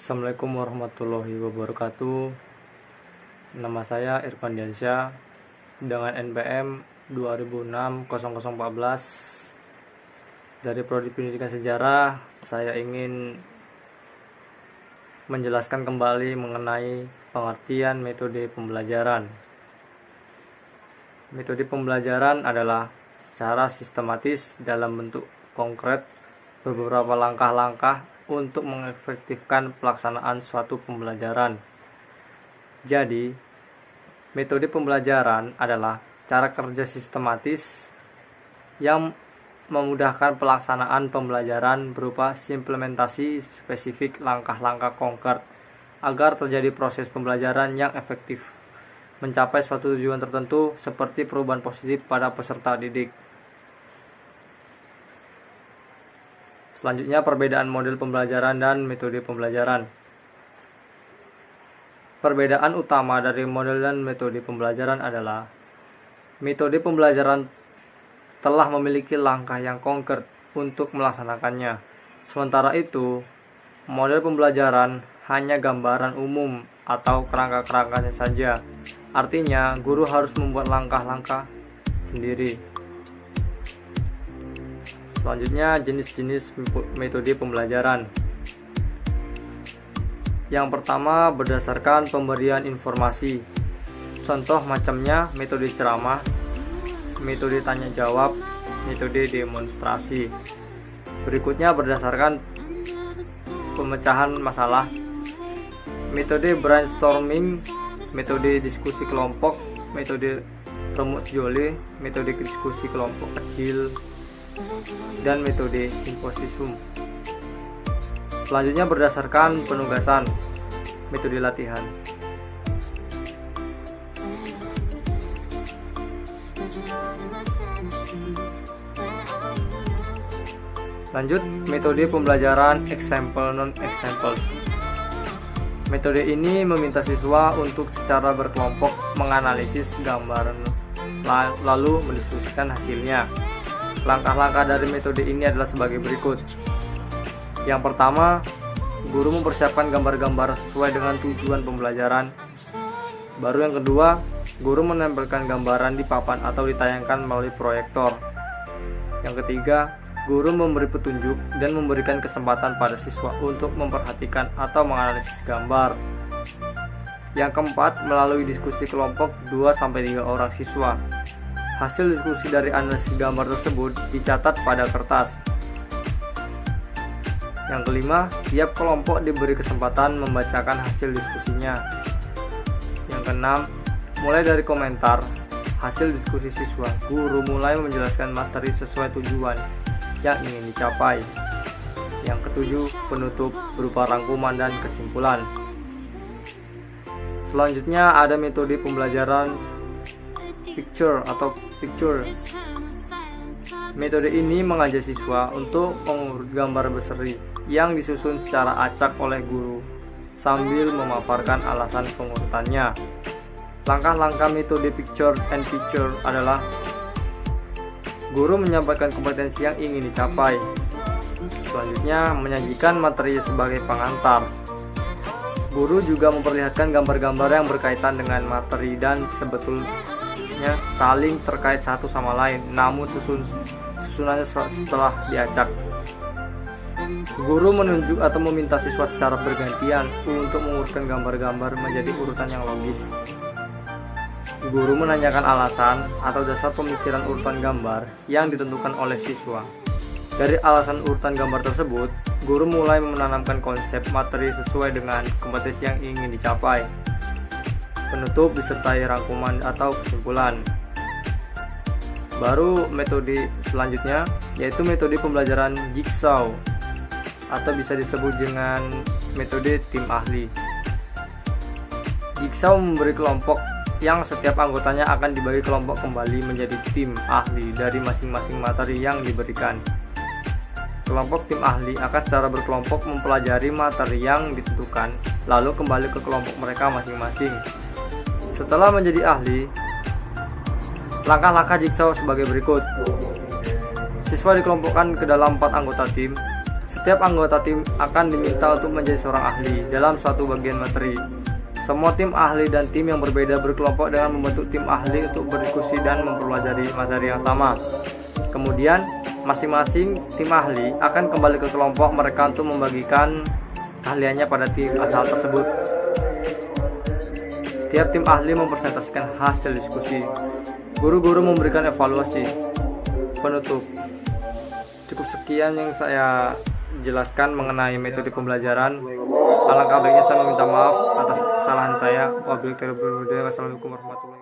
Assalamualaikum warahmatullahi wabarakatuh. Nama saya Irfan Diansyah dengan NPM 2006-0014 dari Prodi Pendidikan Sejarah. Saya ingin menjelaskan kembali mengenai pengertian metode pembelajaran. Metode pembelajaran adalah cara sistematis dalam bentuk konkret beberapa langkah-langkah untuk mengefektifkan pelaksanaan suatu pembelajaran. Jadi, metode pembelajaran adalah cara kerja sistematis yang memudahkan pelaksanaan pembelajaran berupa implementasi spesifik langkah-langkah konkret agar terjadi proses pembelajaran yang efektif, mencapai suatu tujuan tertentu seperti perubahan positif pada peserta didik. Selanjutnya, perbedaan model pembelajaran dan metode pembelajaran. Perbedaan utama dari model dan metode pembelajaran adalah metode pembelajaran telah memiliki langkah yang konkret untuk melaksanakannya. Sementara itu, model pembelajaran hanya gambaran umum atau kerangka-kerangkanya saja. Artinya, guru harus membuat langkah-langkah sendiri. Selanjutnya, jenis-jenis metode pembelajaran. Yang pertama, berdasarkan pemberian informasi. Contoh macamnya metode ceramah, metode tanya jawab, metode demonstrasi. Berikutnya, berdasarkan pemecahan masalah. Metode brainstorming, metode diskusi kelompok, metode remuk jole, metode diskusi kelompok kecil, dan metode simposium. Selanjutnya, berdasarkan penugasan, metode latihan. Lanjut, metode pembelajaran example non-examples. Metode ini meminta siswa untuk secara berkelompok menganalisis gambaran lalu mendiskusikan hasilnya. Langkah-langkah dari metode ini adalah sebagai berikut. Yang pertama, guru mempersiapkan gambar-gambar sesuai dengan tujuan pembelajaran. Baru yang kedua, guru menempelkan gambaran di papan atau ditayangkan melalui proyektor. Yang ketiga, guru memberi petunjuk dan memberikan kesempatan pada siswa untuk memperhatikan atau menganalisis gambar. Yang keempat, melalui diskusi kelompok 2-3 orang siswa. Hasil diskusi dari analisis gambar tersebut dicatat pada kertas. Yang kelima, tiap kelompok diberi kesempatan membacakan hasil diskusinya. Yang keenam, mulai dari komentar hasil diskusi siswa, guru mulai menjelaskan materi sesuai tujuan yang ingin dicapai. Yang ketujuh, penutup berupa rangkuman dan kesimpulan. Selanjutnya ada metode pembelajaran picture. Metode ini mengajak siswa untuk mengurut gambar berseri yang disusun secara acak oleh guru sambil memaparkan alasan pengurutannya. Langkah-langkah metode picture and picture adalah guru menyampaikan kompetensi yang ingin dicapai. Selanjutnya, menyajikan materi sebagai pengantar. Guru juga memperlihatkan gambar-gambar yang berkaitan dengan materi dan sebetulnya saling terkait satu sama lain, namun susunannya setelah diacak. Guru menunjuk atau meminta siswa secara bergantian untuk mengurutkan gambar-gambar menjadi urutan yang logis. Guru menanyakan alasan atau dasar pemikiran urutan gambar yang ditentukan oleh siswa. Dari alasan urutan gambar tersebut, guru mulai menanamkan konsep materi sesuai dengan kompetensi yang ingin dicapai. Penutup disertai rangkuman atau kesimpulan. Baru metode selanjutnya, yaitu metode pembelajaran jigsaw atau bisa disebut dengan metode tim ahli. Jigsaw memberi kelompok yang setiap anggotanya akan dibagi kelompok kembali menjadi tim ahli dari masing-masing materi yang diberikan. Kelompok tim ahli akan secara berkelompok mempelajari materi yang ditentukan, lalu kembali ke kelompok mereka masing-masing. Setelah menjadi ahli, langkah-langkah jigsaw sebagai berikut. Siswa dikelompokkan ke dalam 4 anggota tim. Setiap anggota tim akan diminta untuk menjadi seorang ahli dalam suatu bagian materi. Semua tim ahli dan tim yang berbeda berkelompok dengan membentuk tim ahli untuk berdiskusi dan mempelajari materi yang sama. Kemudian, masing-masing tim ahli akan kembali ke kelompok mereka untuk membagikan keahliannya pada tim asal tersebut. Tiap tim ahli mempresentasikan hasil diskusi. Guru-guru memberikan evaluasi. Penutup. Cukup sekian yang saya jelaskan mengenai metode pembelajaran. Alangkah baiknya saya meminta maaf atas kesalahan saya. Wassalamualaikum warahmatullahi wabarakatuh.